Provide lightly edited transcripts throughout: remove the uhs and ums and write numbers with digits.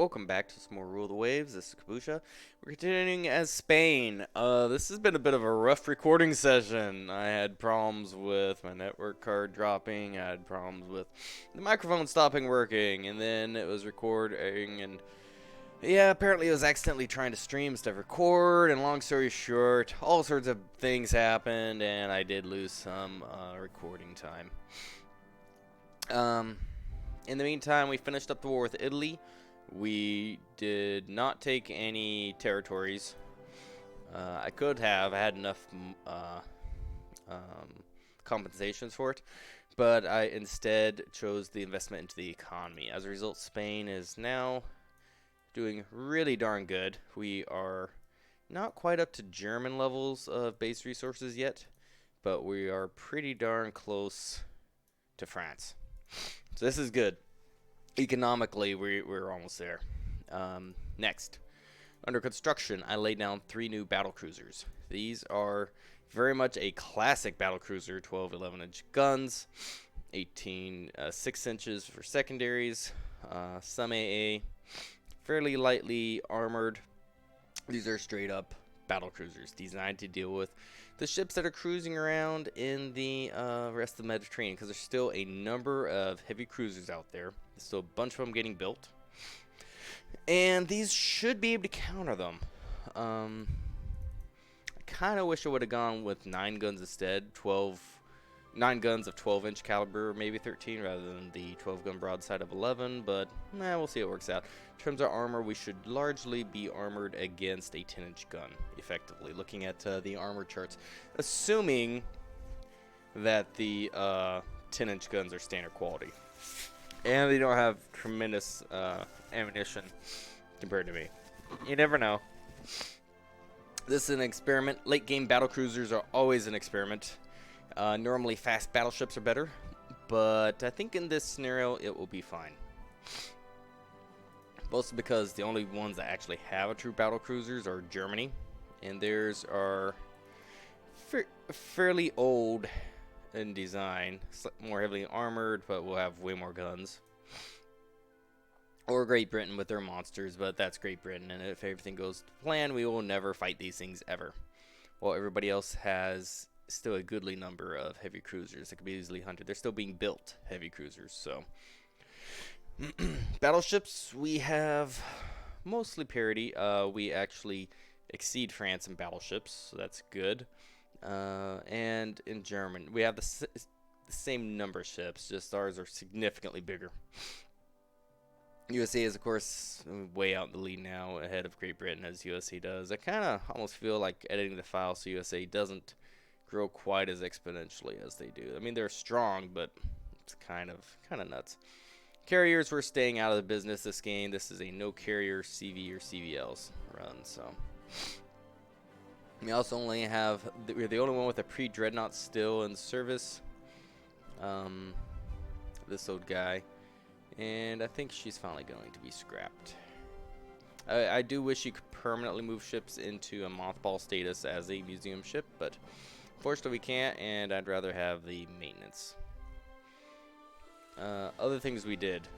Welcome back to some more Rule of the Waves. This is Kabusha. We're continuing as Spain. This has been a bit of a rough recording session. I had problems with my network card dropping. I had problems with the microphone stopping working, and then it was recording, and yeah, apparently it was accidentally trying to stream instead of record, and long story short, all sorts of things happened, and I did lose some recording time. In the meantime, we finished up the war with Italy. We did not take any territories. I could have. I had enough compensations for it. But I instead chose the investment into the economy. As a result, Spain is now doing really darn good. We are not quite up to German levels of base resources yet, but we are pretty darn close to France. So this is good. Economically, we're almost there. Next, under construction, I laid down 3 new battle cruisers. These are very much a classic battle cruiser, 12, 11-inch guns, 18, 6 inches for secondaries, some AA, fairly lightly armored. These are straight up battle cruisers designed to deal with the ships that are cruising around in the rest of the Mediterranean, because there's still a number of heavy cruisers out there. There's still a bunch of them getting built, and these should be able to counter them. I kind of wish I would have gone with 9 guns instead, 9 guns of 12-inch caliber, maybe 13, rather than the 12-gun broadside of 11, but we'll see how it works out. In terms of armor, we should largely be armored against a 10-inch gun, effectively, looking at the armor charts, assuming that the 10-inch guns are standard quality. And they don't have tremendous ammunition compared to me. You never know. This is an experiment. Late-game battle cruisers are always an experiment. Normally fast battleships are better, but I think in this scenario it will be fine. Mostly because the only ones that actually have a true battle cruisers are Germany, and theirs are fairly old in design, more heavily armored, but will have way more guns. Or Great Britain with their monsters, but that's Great Britain, and if everything goes to plan, we will never fight these things ever. While everybody else has still a goodly number of heavy cruisers that can be easily hunted. They're still being built, heavy cruisers, so. Battleships, we have mostly parity. We actually exceed France in battleships, so that's good. And in German, we have the same number of ships, just ours are significantly bigger. USA is, of course, way out in the lead now, ahead of Great Britain as USA does. I kind of almost feel like editing the file so USA doesn't grow quite as exponentially as they do. I mean, they're strong, but it's kind of nuts. Carriers, we're staying out of the business this game. This is a no carrier CV or CVLs run, so. We also only have, we're the only one with a pre-dreadnought still in service. This old guy. And I think she's finally going to be scrapped. I do wish you could permanently move ships into a mothball status as a museum ship, but unfortunately we can't, and I'd rather have the maintenance. Other things we did.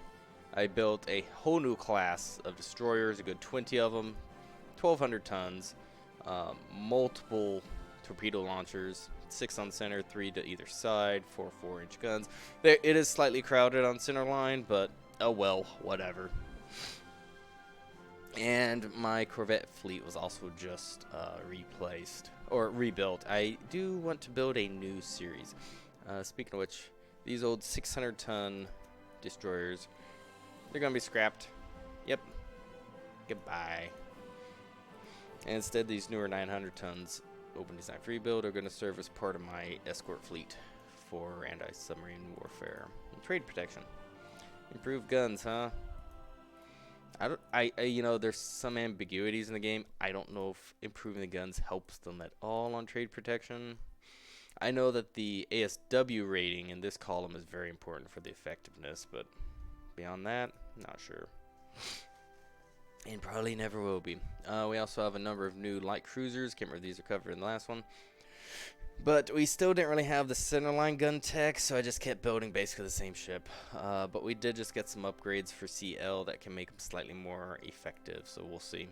I built a whole new class of destroyers, a good 20 of them, 1,200 tons, multiple torpedo launchers, 6 on center, 3 to either side, 4 4-inch guns. It is slightly crowded on center line, but oh well, whatever. And my Corvette fleet was also just replaced, or rebuilt. I do want to build a new series. Speaking of which, these old 600-ton destroyers, they're going to be scrapped. Yep. Goodbye. And instead, these newer 900 tons open design free build are going to serve as part of my escort fleet for anti-submarine warfare and trade protection. Improved guns, huh? You know, there's some ambiguities in the game. I don't know if improving the guns helps them at all on trade protection. I know that the ASW rating in this column is very important for the effectiveness, but beyond that, not sure. And probably never will be. We also have a number of new light cruisers. Can't remember if these are covered in the last one. But we still didn't really have the centerline gun tech, so I just kept building basically the same ship. But we did just get some upgrades for CL that can make them slightly more effective, so we'll see.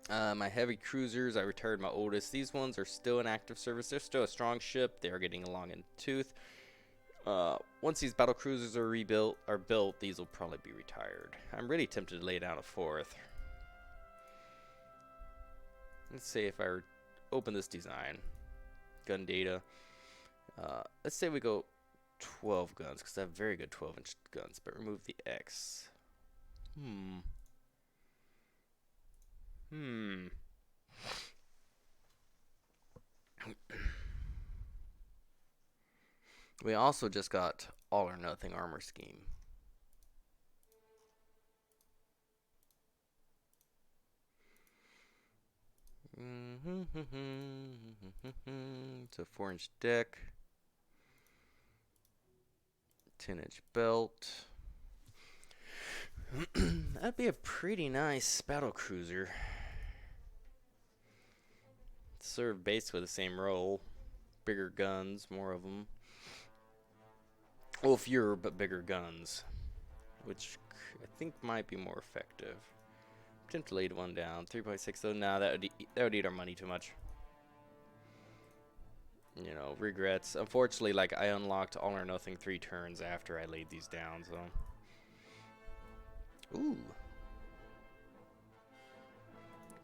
My heavy cruisers, I retired my oldest. These ones are still in active service. They're still a strong ship. They are getting along in tooth. Once these battle cruisers are built, these will probably be retired. I'm really tempted to lay down a fourth. Let's say if I open this design, gun data, let's say we go 12 guns, because I have very good 12-inch guns, but remove the X. We also just got all or nothing armor scheme. It's a 4-inch deck, 10-inch belt. That'd be a pretty nice battle cruiser. Serve basically the same role. Bigger guns, more of them. Well, fewer but bigger guns, which I think might be more effective. Attempt to lay one down. 3.6 though. Nah, that would eat our money too much. You know, regrets. Unfortunately, like, I unlocked all or nothing 3 turns after I laid these down, so. Ooh.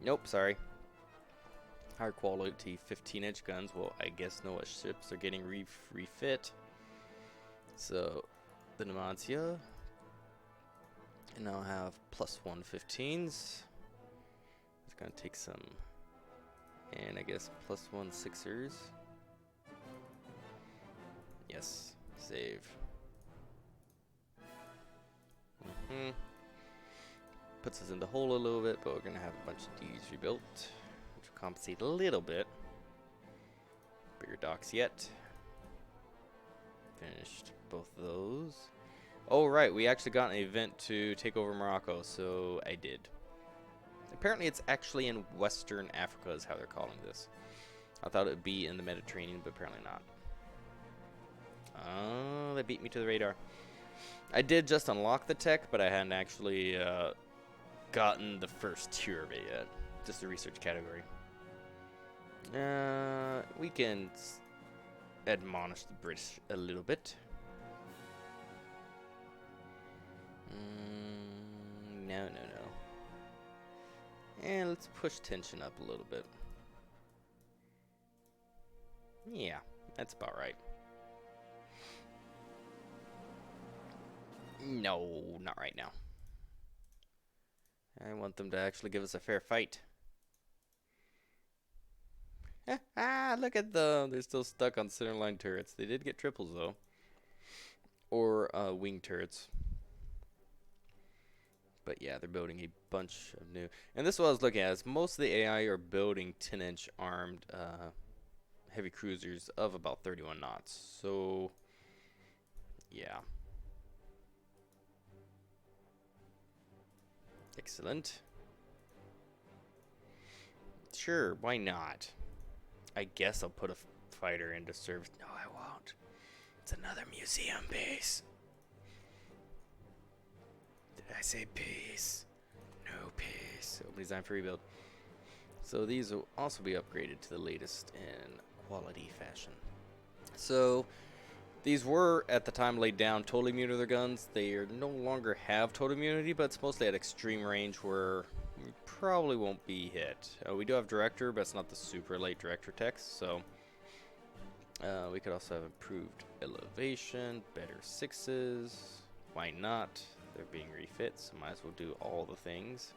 Nope, sorry. Higher quality 15-inch guns. Well, I guess no ships are getting refit. So, the Numancia. And now have +1 15s. It's gonna take some. And I guess +1 6ers. Yes. Save. Puts us in the hole a little bit, but we're gonna have a bunch of these rebuilt, which will compensate a little bit. Bigger docks yet. Finished both of those. Oh, right, we actually got an event to take over Morocco, so I did. Apparently it's actually in Western Africa is how they're calling this. I thought it would be in the Mediterranean, but apparently not. Oh, they beat me to the radar. I did just unlock the tech, but I hadn't actually gotten the first tier of it yet. Just the research category. We can admonish the British a little bit. No. And let's push tension up a little bit. Yeah, that's about right. No, not right now. I want them to actually give us a fair fight. Look at them. They're still stuck on centerline turrets. They did get triples, though. Or wing turrets. But yeah, they're building a bunch of new. And this is what I was looking at. Is most of the AI are building 10-inch armed heavy cruisers of about 31 knots. So, yeah. Excellent. Sure, why not? I guess I'll put a fighter into service. No, I won't. It's another museum base. Did I say peace? No peace. So design for rebuild. So these will also be upgraded to the latest in quality fashion. So these were at the time laid down total immunity to their guns. They no longer have total immunity, but it's mostly at extreme range where we probably won't be hit. We do have director, but it's not the super late director text. So we could also have improved elevation, better 6s. Why not? They're being refit, so might as well do all the things.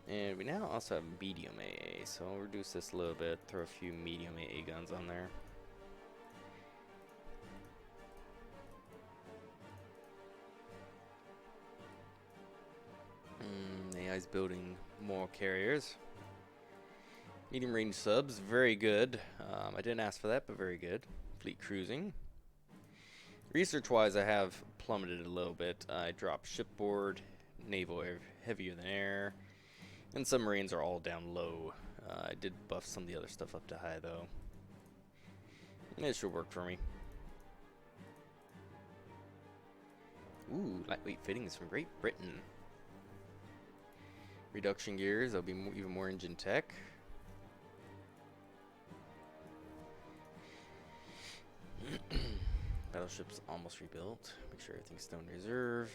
And we now also have medium AA, so I'll reduce this a little bit, throw a few medium AA guns on there. AI's building more carriers. Medium range subs, very good. I didn't ask for that, but very good. Fleet cruising. Research-wise, I have plummeted a little bit. I dropped shipboard, naval heavier than air, and submarines are all down low. I did buff some of the other stuff up to high, though. It should work for me. Ooh, lightweight fittings from Great Britain. Reduction gears, there'll be even more engine tech. Battleship's almost rebuilt. Make sure everything's still in reserve.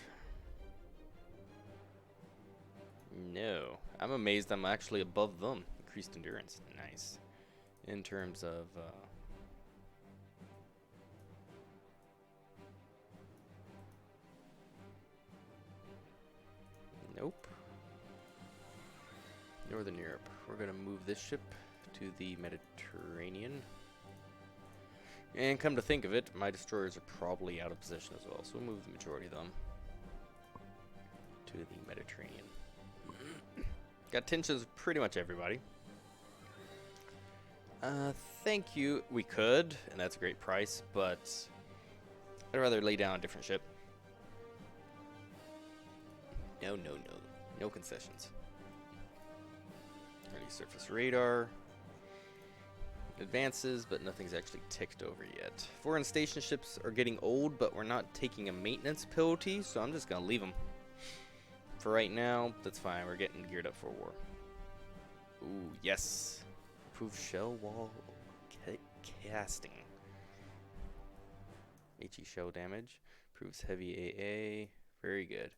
No. I'm amazed I'm actually above them. Increased endurance. Nice. In terms of... Nope. Northern Europe. We're going to move this ship to the Mediterranean. And come to think of it, my destroyers are probably out of position as well. So we'll move the majority of them to the Mediterranean. Got tensions with pretty much everybody. Thank you. We could, and that's a great price, but I'd rather lay down a different ship. No, no, no. No concessions. Early surface radar. Advances, but nothing's actually ticked over yet. Foreign station ships are getting old, but we're not taking a maintenance penalty, so I'm just going to leave them. For right now, that's fine. We're getting geared up for war. Ooh, yes. Improved shell wall casting. HE shell damage. Proves heavy AA. Very good.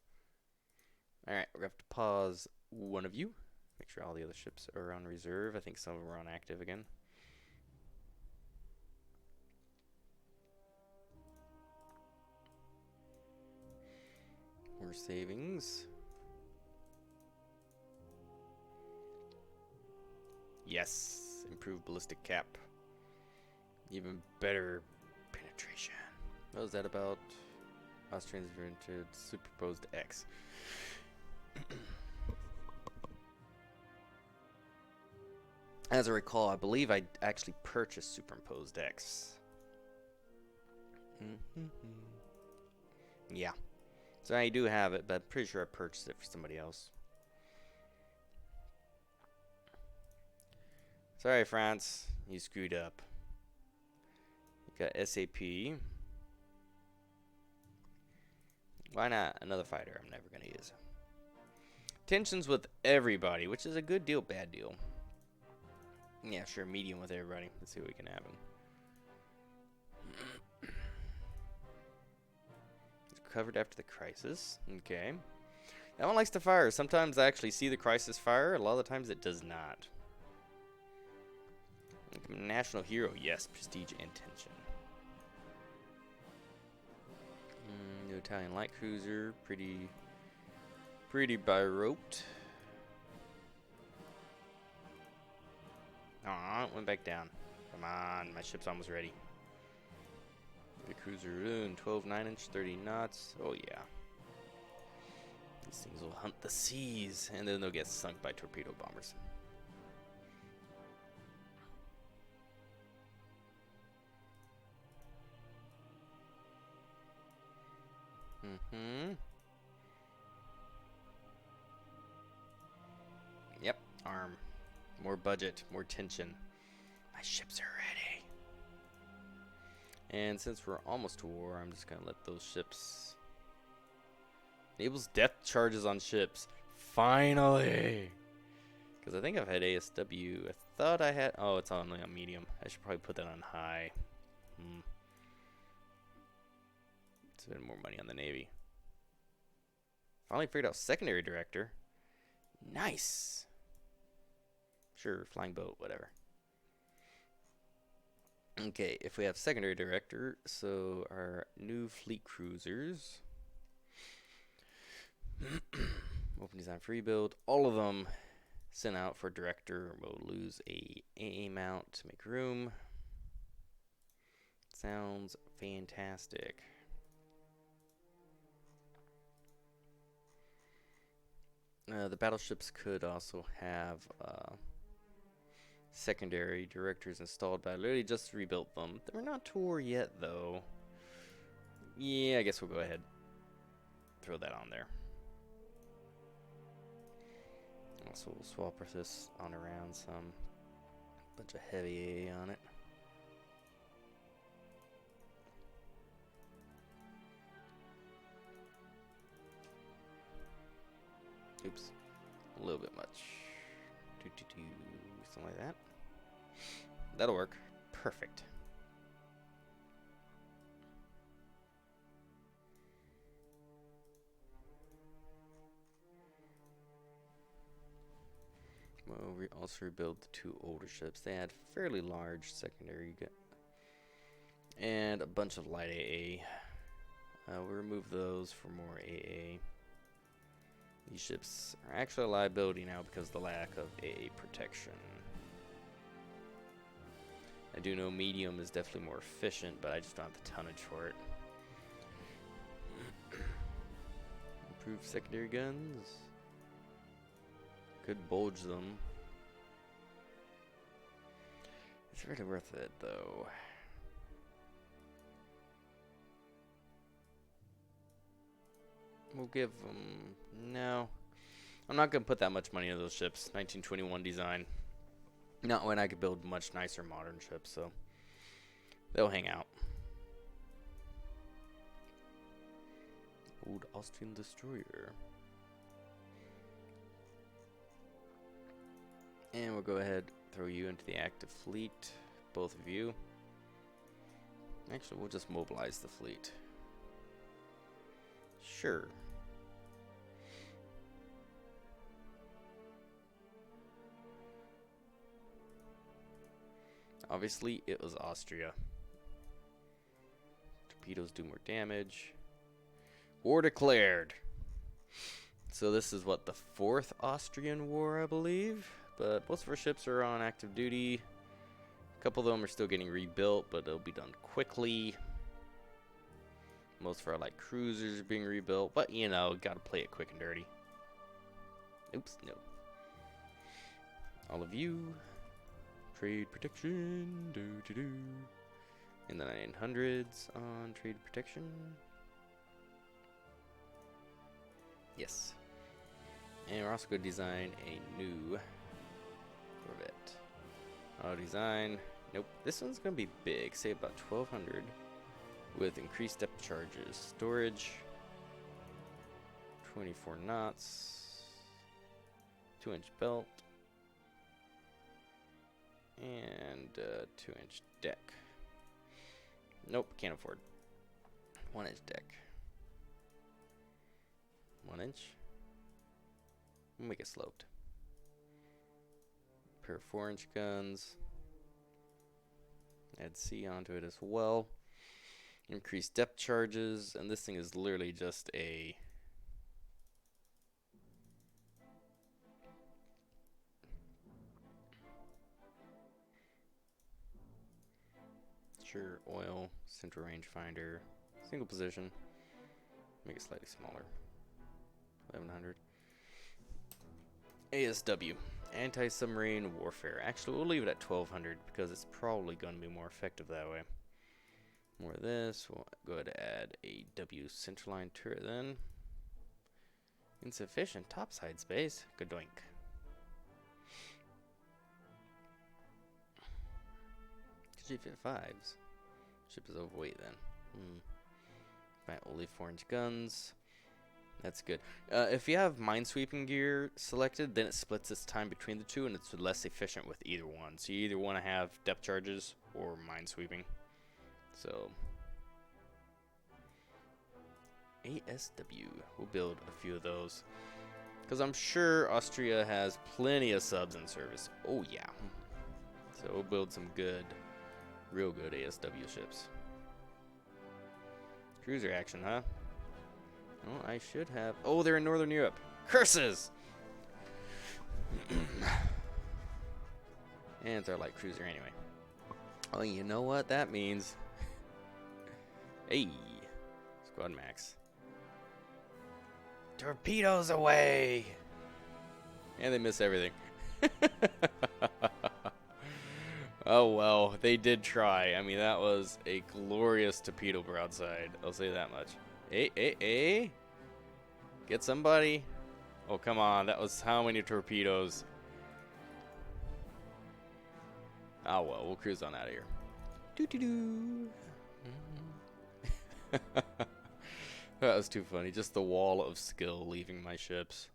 Alright, we're going to have to pause one of you. Make sure all the other ships are on reserve. I think some of them are on active again. More savings. Yes, improved ballistic cap. Even better penetration. What was that about? Austrians invented superposed X. As I recall, I believe I actually purchased superimposed X. Yeah. So I do have it, but I'm pretty sure I purchased it for somebody else. Sorry, France. You screwed up. You got SAP. Why not? Another fighter I'm never going to use. Tensions with everybody, which is a good deal, bad deal. Yeah, sure, medium with everybody. Let's see what we can happen. Covered after the crisis. Okay. That one likes to fire. Sometimes I actually see the crisis fire. A lot of the times it does not. National hero. Yes. Prestige and tension. New Italian light cruiser. Pretty by rote. Aw, it went back down. Come on. My ship's almost ready. The cruiser in 12 9-inch, 30 knots. Oh yeah. These things will hunt the seas, and then they'll get sunk by torpedo bombers. Yep, arm. More budget, more tension. My ships are ready. And since we're almost to war, I'm just going to let those ships... Enables death charges on ships. Finally! Because I think I've had ASW. I thought I had... Oh, it's only on medium. I should probably put that on high. Spend more money on the Navy. Finally figured out secondary director. Nice! Sure, flying boat, whatever. Okay, if we have secondary director, so our new fleet cruisers. Open design free build. All of them sent out for director. We'll lose a AA mount to make room. Sounds fantastic. The battleships could also have secondary directors installed, but I literally just rebuilt them. We're not to war yet, though. Yeah, I guess we'll go ahead. Throw that on there. So we'll swap this on around some. Bunch of heavy AA on it. Oops. A little bit much. Something like that. That'll work. Perfect. Well, we also rebuild the 2 older ships. They had fairly large secondary and a bunch of light AA. We'll remove those for more AA. These ships are actually a liability now because of the lack of AA protection. I do know medium is definitely more efficient, but I just don't have the tonnage for it. Improve secondary guns. Could bulge them. It's really worth it, though. We'll give them... No. I'm not going to put that much money into those ships. 1921 design. Not when I could build much nicer modern ships, so... They'll hang out. Old Austrian destroyer. And we'll go ahead, throw you into the active fleet, both of you. Actually, we'll just mobilize the fleet. Sure. Obviously, it was Austria. Torpedoes do more damage. War declared. So this is what, the 4th Austrian War, I believe? But most of our ships are on active duty. A couple of them are still getting rebuilt, but it'll be done quickly. Most of our light cruisers are being rebuilt, but you know, gotta play it quick and dirty. Oops, no. All of you, trade protection, in the 900s on trade protection. Yes. And we're also going to design a new Corvette. Auto design. Nope. This one's going to be big. Say about 1200 with increased depth charges. Storage. 24 knots. 2-inch belt. And 2-inch deck. Nope. Can't afford. 1-inch deck. 1 inch. We'll make it sloped. Pair of 4-inch guns. Add C onto it as well. Increase depth charges, and this thing is literally just a sure oil, central rangefinder, single position. Make it slightly smaller. 1100. ASW, anti-submarine warfare. Actually, we'll leave it at 1200 because it's probably going to be more effective that way. More of this. We'll go ahead and add a W centerline turret then. Insufficient topside space. Good doink. Could you fit 5s? Ship is overweight then. Right, only 4-inch guns. That's good. If you have minesweeping gear selected, then it splits its time between the two, and it's less efficient with either one. So you either want to have depth charges or minesweeping. So ASW, we'll build a few of those, because I'm sure Austria has plenty of subs in service. Oh yeah. So we'll build some good, real good ASW ships. Cruiser action, huh? Oh, I should have. Oh, they're in Northern Europe. Curses! And it's our light cruiser anyway. Oh, you know what that means? Hey, Squad Max. Torpedoes away! And they miss everything. Oh well, they did try. I mean, that was a glorious torpedo broadside. I'll say that much. Hey, hey, hey! Get somebody. Oh, come on. That was how many torpedoes? Oh, well, we'll cruise on out of here. Doo-doo-doo. That was too funny. Just the wall of skill leaving my ships.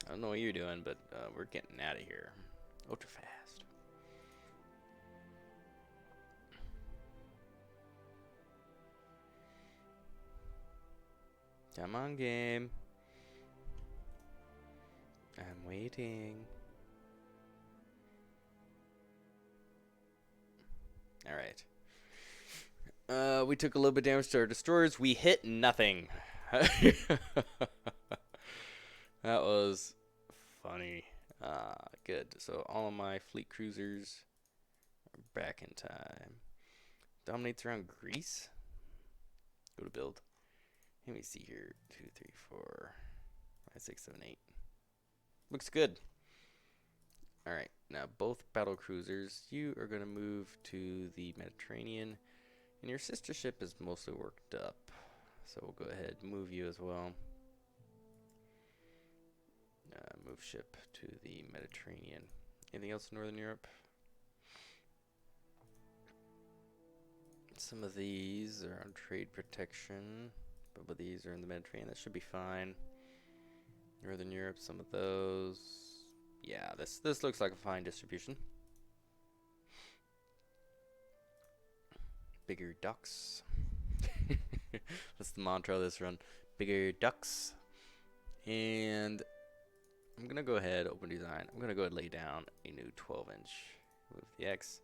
I don't know what you're doing, but we're getting out of here. Ultra fast. Come on, game. I'm waiting. Alright. We took a little bit damage to our destroyers. We hit nothing. That was funny. Good. So all of my fleet cruisers are back in time. Dominates around Greece. Go to build. Let me see here. 2, 3, 4, 5, 6, 7, 8. Looks good. Alright, now both battle cruisers, you are going to move to the Mediterranean. And your sister ship is mostly worked up. So we'll go ahead and move you as well. Move ship to the Mediterranean. Anything else in Northern Europe? Some of these are on trade protection. But these are in the Mediterranean. That should be fine. Northern Europe, some of those. Yeah, this looks like a fine distribution. Bigger ducks. That's the mantra of this run. Bigger ducks. And I'm going to go ahead, open design. I'm going to go ahead and lay down a new 12-inch. Move the X.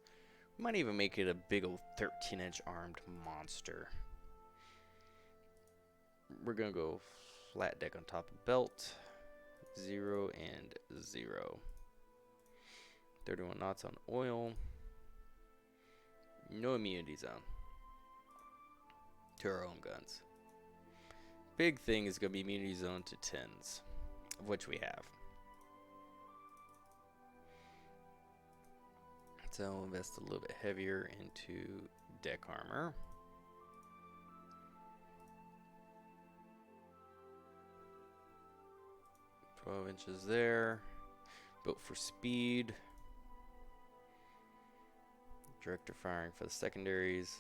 We might even make it a big old 13-inch armed monster. We're going to go flat deck on top of belt. 0 and 0. 31 knots on oil. No immunity zone to our own guns. Big thing is going to be immunity zone to 10s, of which we have. So I'll invest a little bit heavier into deck armor. Inches there. Built for speed. Director firing for the secondaries.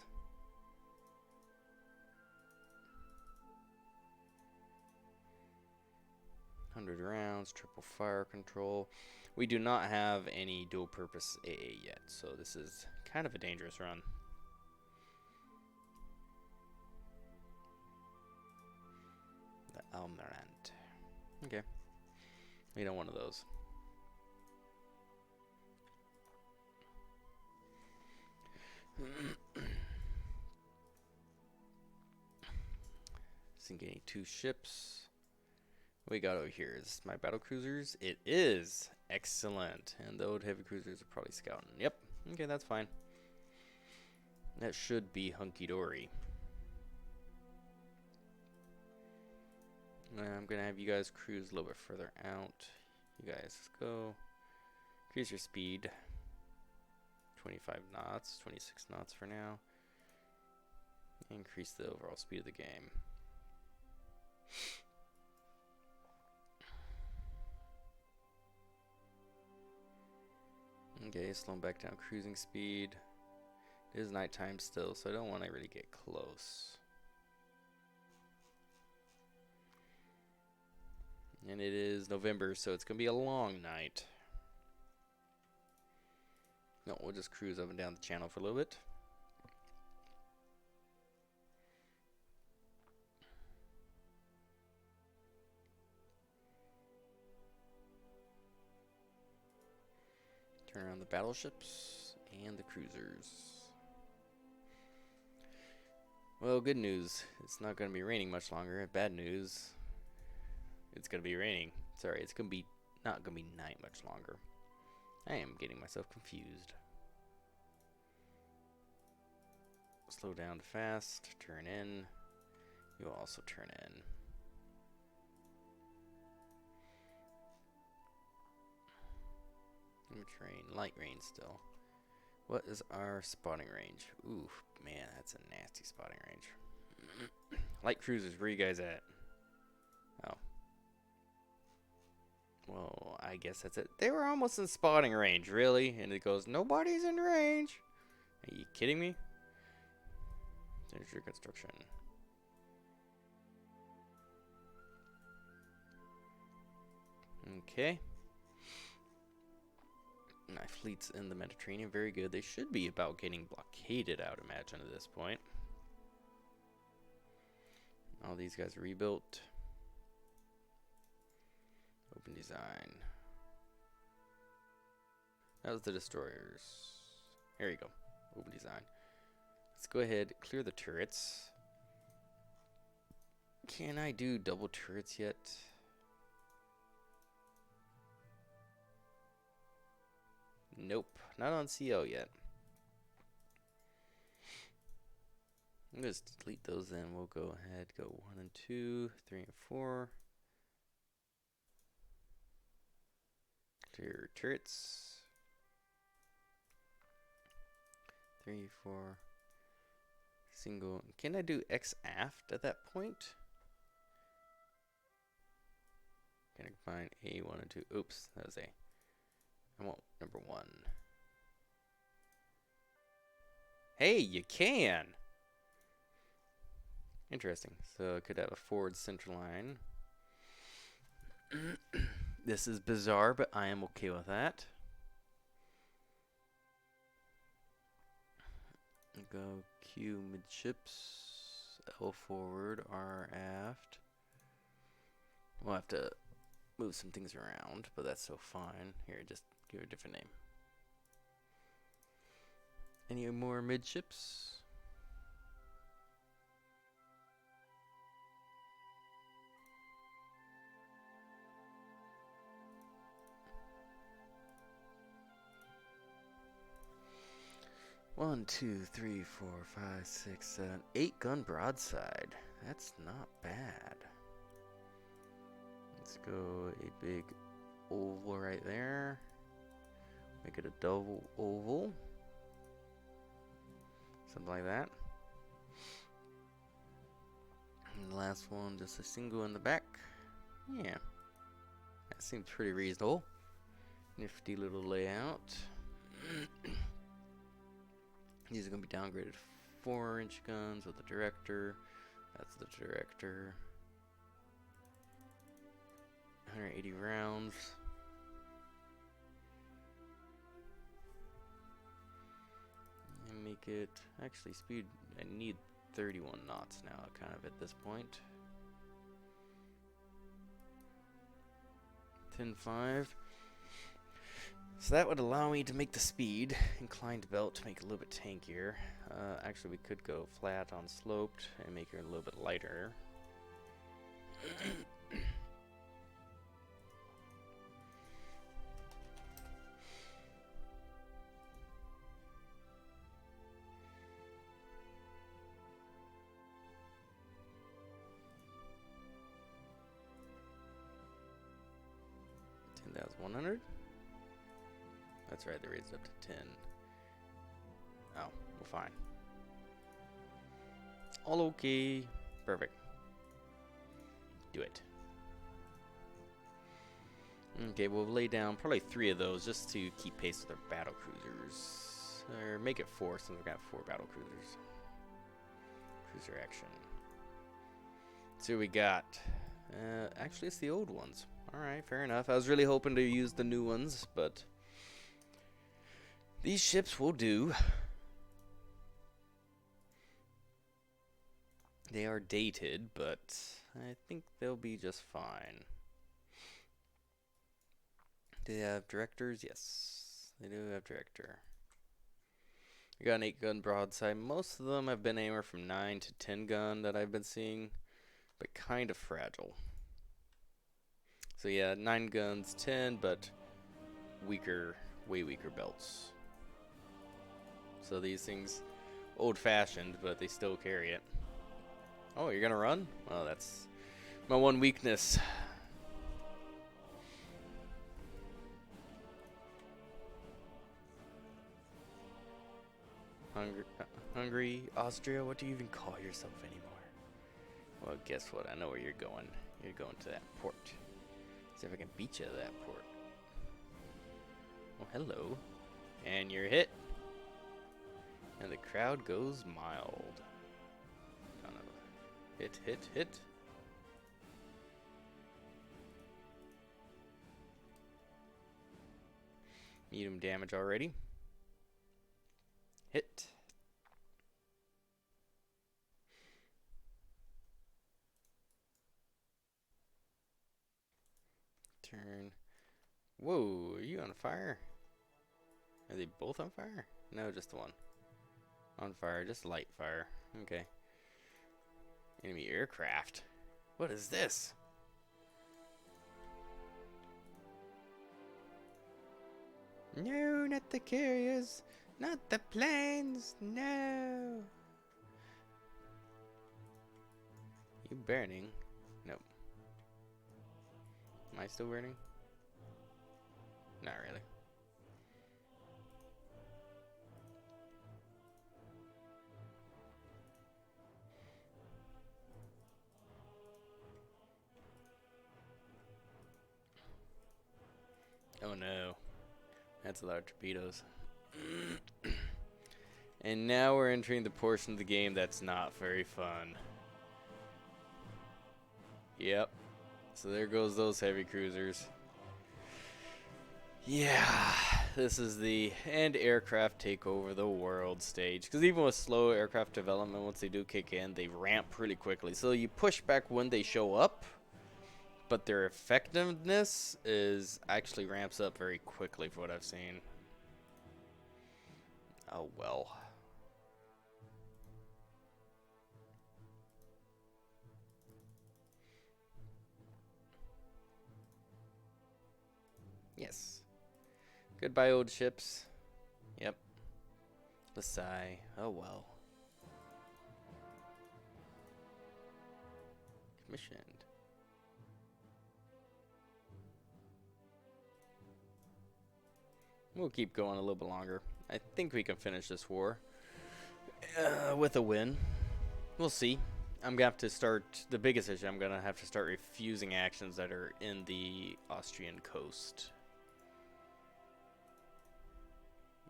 rounds, triple fire control. We do not have any dual purpose AA yet, so this is kind of a dangerous run. The Almirant. Okay. We don't want one of those. Sinking 2 ships. What we got over here is my battle cruisers. It is excellent. And the old heavy cruisers are probably scouting. Yep. Okay, that's fine. That should be hunky-dory. I'm going to have you guys cruise a little bit further out. You guys go. Increase your speed. 25 knots. 26 knots for now. Increase the overall speed of the game. Okay, slowing back down cruising speed. It is nighttime still, so I don't want to really get close. And it is November, so it's going to be a long night. No, we'll just cruise up and down the channel for a little bit. Turn around the battleships and the cruisers. Well, good news. It's not going to be raining much longer. Bad news. It's going to be raining. Sorry, it's going to be not going to be night much longer. I am getting myself confused. Slow down fast. Turn in. You'll also turn in. Train, light rain still. What is our spotting range? Ooh, man, that's a nasty spotting range. Light cruisers, where you guys at? I guess that's it. They were almost in spotting range, really? And it goes, nobody's in range. Are you kidding me? There's your construction. Okay. My fleet's in the Mediterranean. Very good. They should be about getting blockaded, I would imagine, at this point. All these guys are rebuilt. Open design. That was the destroyers. There you go. Open design. Let's go ahead, clear the turrets. Can I do double turrets yet? Nope, not on CO yet. I'm gonna just delete those then. We'll go ahead, go 1 and 2, 3 and 4. Clear turrets. 3, 4. Single. Can I do X aft at that point? Can I combine A1 and 2? Oops, that was A. I want number 1. Hey, you can! Interesting. So I could have a forward central line. This is bizarre, but I am okay with that. Go Q midships, L forward, R aft. We'll have to move some things around, but that's so fine. Here, just give it a different name. Any more midships? One, 2, 3, 4, 5, 6, 7, 8 gun broadside. That's not bad. Let's go a big oval right there. Make it a double oval. Something like that. And the last one, just a single in the back. Yeah. That seems pretty reasonable. Nifty little layout. These are going to be downgraded 4-inch guns with the director. That's the director. 180 rounds. And make it, actually speed, I need 31 knots now kind of at this point. 10.5. So that would allow me to make the speed, inclined belt to make it a little bit tankier. Actually, we could go flat on sloped and make it a little bit lighter. $10,100. That's right, they raised it up to 10. Oh, well, fine. All okay. Perfect. Do it. Okay, we'll lay down probably 3 of those just to keep pace with our battle cruisers. Or make it 4 since we've got 4 battle cruisers. Cruiser action. See what we got. Actually, it's the old ones. Alright, fair enough. I was really hoping to use the new ones, but these ships will do. They are dated, but I think they'll be just fine. Do they have directors? Yes, they do have director. We got an 8-gun broadside. Most of them have been anywhere from 9 to 10 gun that I've been seeing, but kind of fragile. So yeah, 9 guns, 10, but weaker, way weaker belts. So these things, old-fashioned, but they still carry it. Oh, you're gonna run? Well, that's my one weakness. Hungary, Austria, what do you even call yourself anymore? Well, guess what? I know where you're going. You're going to that port. See if I can beat you to that port. Oh, hello. And you're hit. And the crowd goes mild. Kind of hit, hit, hit. Medium damage already. Hit. Turn. Whoa, are you on fire? Are they both on fire? No, just the one. On fire, just light fire. Okay. Enemy aircraft. What is this? No, not the carriers. Not the planes. No. You burning? Nope. Am I still burning? Not really. Oh no. That's a lot of torpedoes. And now we're entering the portion of the game that's not very fun. Yep. So there goes those heavy cruisers. Yeah. This is the end aircraft take over the world stage. Because even with slow aircraft development, once they do kick in, they ramp pretty quickly. So you push back when they show up, but their effectiveness is actually ramps up very quickly for what I've seen. Oh well. Yes. Goodbye, old ships. Yep. The sigh. Oh well. Commissioned. We'll keep going a little bit longer. I think we can finish this war with a win. We'll see. I'm going to have to start, the biggest issue, I'm going to have to start refusing actions that are in the Austrian coast.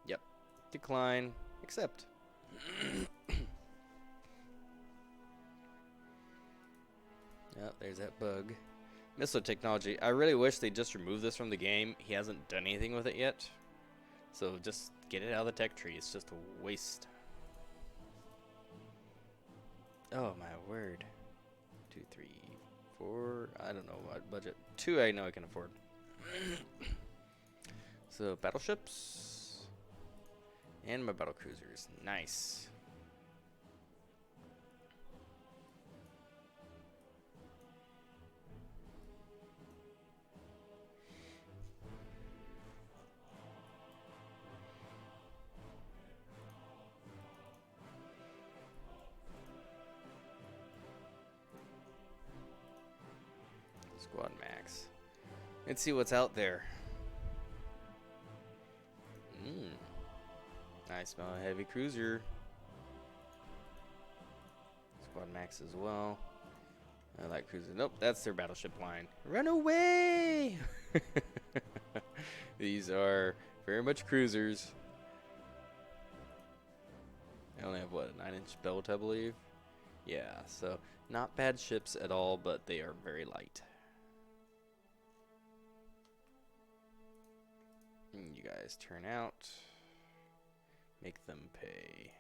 Yep. Decline. Accept. Oh, there's that bug. Missile technology. I really wish they just removed this from the game. He hasn't done anything with it yet. So just get it out of the tech tree. It's just a waste. Oh my word. 2, 3, 4. I don't know what budget. 2 I know I can afford. So battleships. And my battle cruisers. Nice. Squad max. Let's see what's out there. I smell a heavy cruiser. Squad max as well. I like cruisers. Nope, that's their battleship line. Run away! These are very much cruisers. I only have, what, a 9-inch belt, I believe? Yeah, so not bad ships at all, but they are very light. You guys turn out. Make them pay.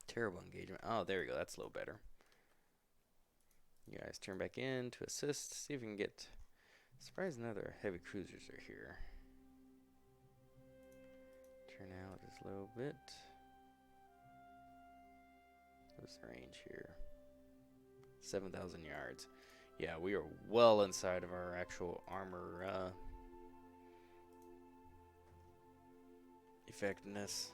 Terrible engagement. Oh, there we go. That's a little better. You guys turn back in to assist. See if we can get... Surprised none of their heavy cruisers are here. Turn out just a little bit. What's the range here? 7,000 yards. Yeah, we are well inside of our actual armor effectiveness.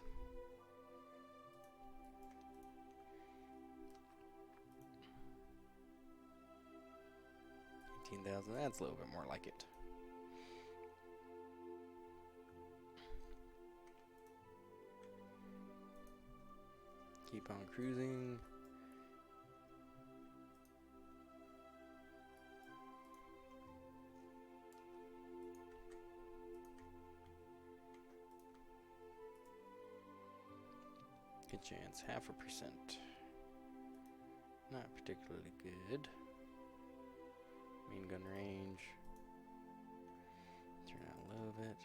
18,000. That's a little bit more like it. Keep on cruising. Hit chance, 0.5%. Not particularly good. Main gun range. Turn out a little bit.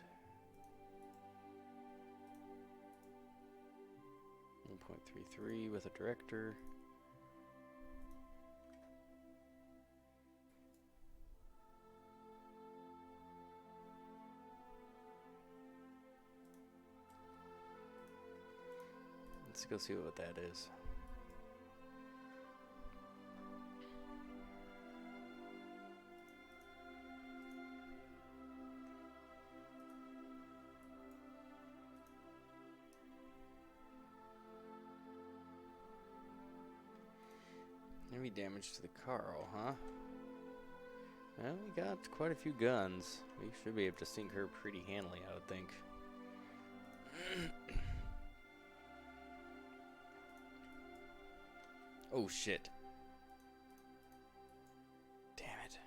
1.33 with a director. Let's go see what that is. Heavy damage to the Carl, huh? Well, we got quite a few guns. We should be able to sink her pretty handily, I would think. Oh shit. Damn it.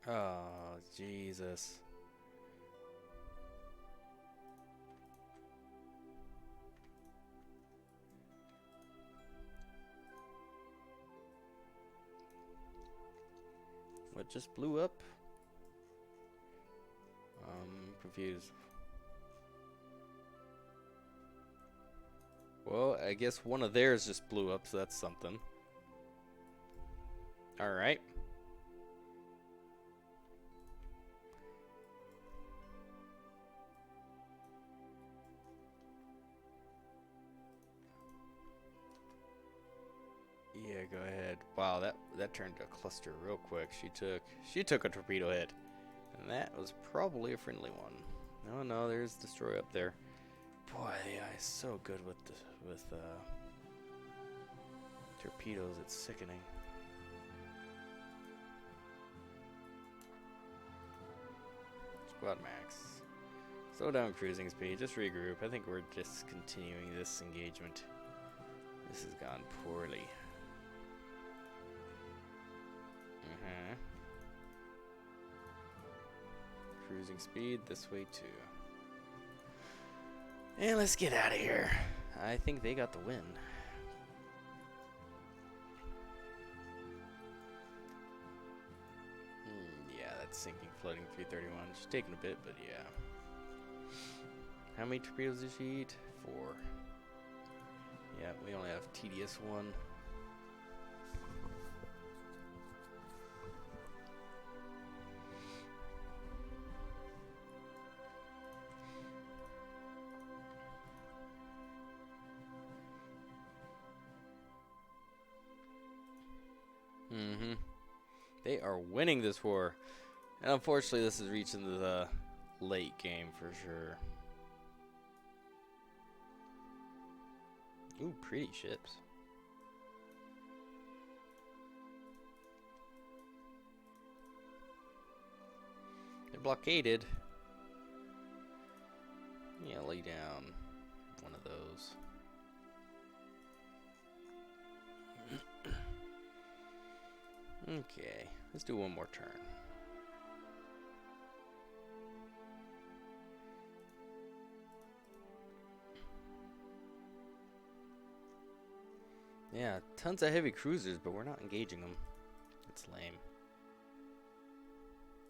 Oh, Jesus. What just blew up? Confused. Well, I guess one of theirs just blew up, so that's something. Alright. Yeah, go ahead. Wow, that turned to a cluster real quick. She took a torpedo hit. And that was probably a friendly one. No, there's destroy up there. Boy, the AI is so good with torpedoes. It's sickening. Squad max. Slow down cruising speed. Just regroup. I think we're just continuing this engagement. This has gone poorly. Cruising speed this way too. And let's get out of here. I think they got the win. Yeah, that's sinking, floating 331. She's taking a bit, but yeah. How many torpedoes did she eat? 4. Yeah, we only have tedious 1. They are winning this war. And unfortunately, this is reaching the late game for sure. Ooh, pretty ships. They're blockaded. Yeah, lay down one of those. Okay, let's do one more turn. Yeah, tons of heavy cruisers, but we're not engaging them. It's lame.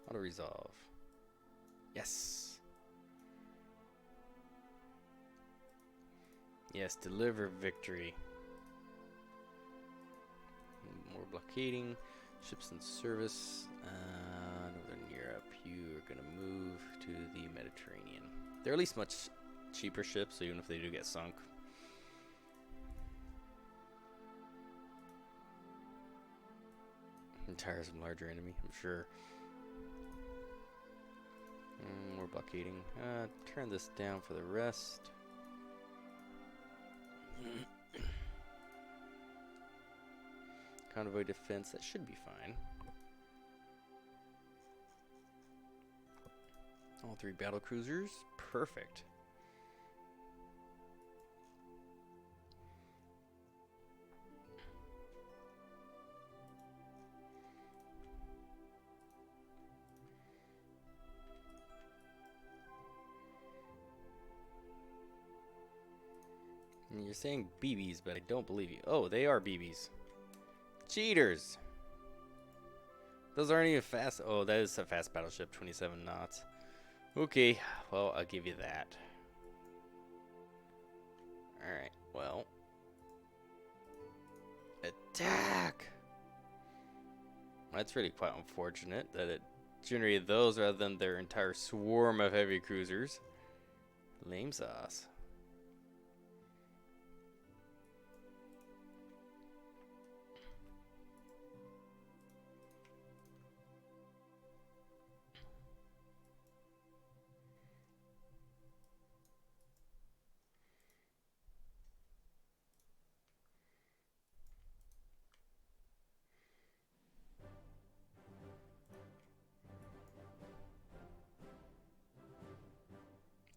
Auto resolve. Yes. Yes, deliver victory. More blockading. Ships in service. Northern Europe. You are going to move to the Mediterranean. They're at least much cheaper ships, so even if they do get sunk. Tiresome larger enemy, I'm sure. More blockading. Turn this down for the rest. Convoy defense, that should be fine. All 3 battle cruisers, perfect. You're saying BBs, but I don't believe you. Oh, they are BBs. Cheaters! Those aren't even fast. Oh, that is a fast battleship, 27 knots. Okay, well, I'll give you that. Alright, well. Attack! That's really quite unfortunate that it generated those rather than their entire swarm of heavy cruisers. Lame sauce.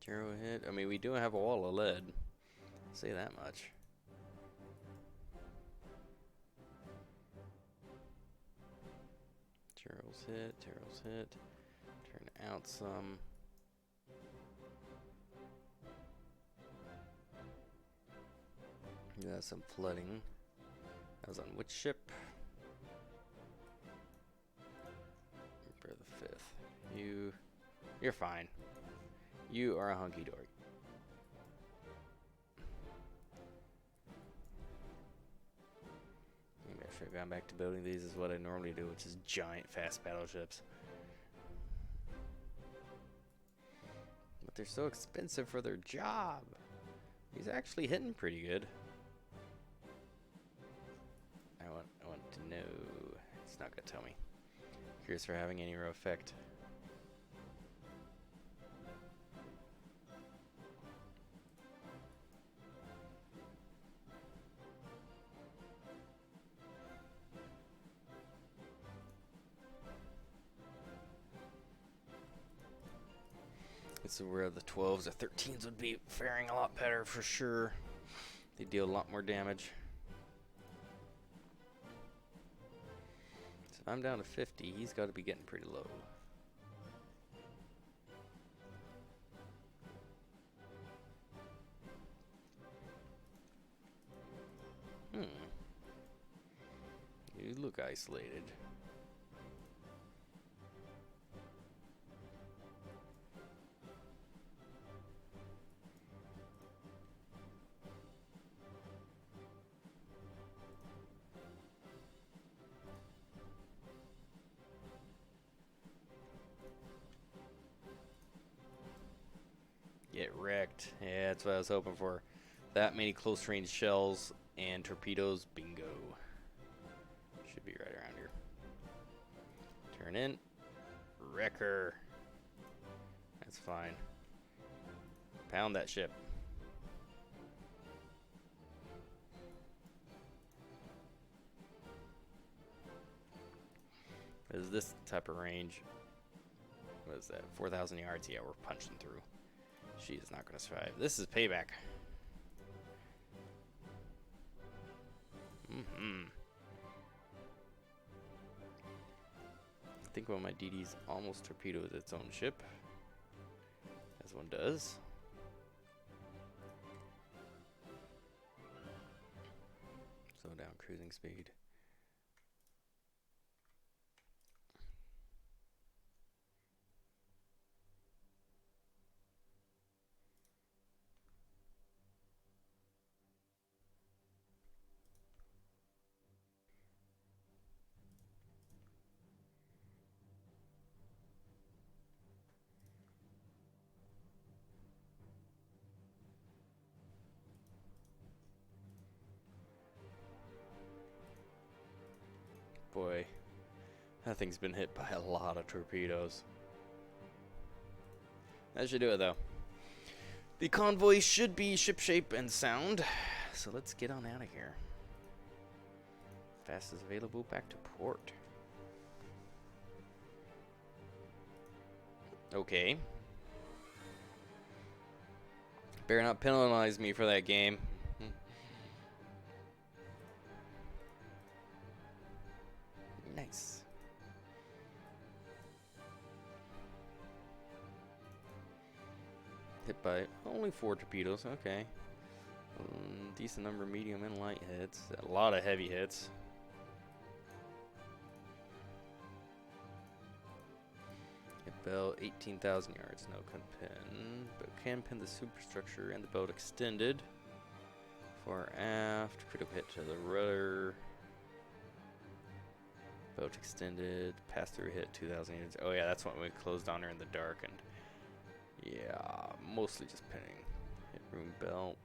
Zero hit. I mean, we do have a wall of lead. I'll say that much. Terrell's hit. Terrell's hit. Turn out some. Yeah, some flooding. That was on which ship? For the 5th. You're fine. You are a hunky dory. Maybe I should have gone back to building these is what I normally do, which is giant fast battleships. But they're so expensive for their job. He's actually hitting pretty good. I want to know. It's not gonna tell me. Curious for having any real effect. This is where the 12s or 13s would be faring a lot better for sure. They deal a lot more damage. So if I'm down to 50, he's got to be getting pretty low. You look isolated. Get wrecked. Yeah, that's what I was hoping for. That many close range shells and torpedoes. Bingo. Should be right around here. Turn in. Wrecker. That's fine. Pound that ship. Is this type of range? What is that? 4,000 yards? Yeah, we're punching through. She is not going to survive. This is payback. I think one of my DDs almost torpedoed its own ship. As one does. Slow down cruising speed. Boy, that thing's been hit by a lot of torpedoes. That should do it, though. The convoy should be shipshape and sound, so let's get on out of here. Fastest available back to port. Okay. Better not penalize me for that game. Nice. Hit by only 4 torpedoes. Okay. Decent number of medium and light hits. A lot of heavy hits. Hit belt 18,000 yards. No can pin, but can pin the superstructure and the belt extended. Far aft. Critical hit to the rudder. Belt extended. Pass through hit 2,000 yards. Oh yeah, that's when we closed on her in the dark, and yeah, mostly just pinning. Hit room belt.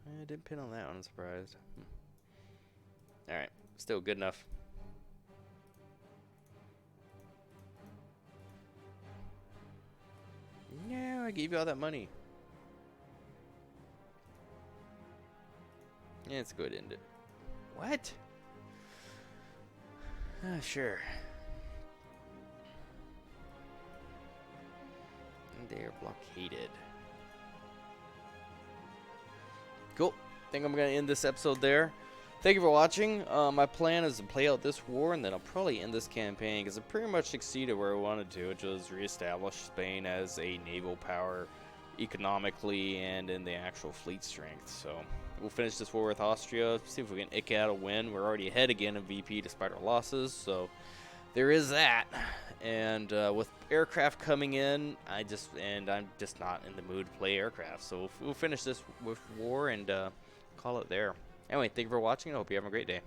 I didn't pin on that one, I'm surprised. Alright, still good enough. Yeah, I gave you all that money. Yeah, let's go ahead and end it. What? Sure. They are blockaded. Cool. Think I'm going to end this episode there. Thank you for watching. My plan is to play out this war, and then I'll probably end this campaign, because it pretty much succeeded where I wanted to, which was reestablish Spain as a naval power economically and in the actual fleet strength. So we'll finish this war with Austria, see if we can eke out a win. We're already ahead again in VP despite our losses, so there is that. And with aircraft coming in, I'm just not in the mood to play aircraft. So we'll finish this with war and call it there. Anyway, thank you for watching. I hope you have a great day.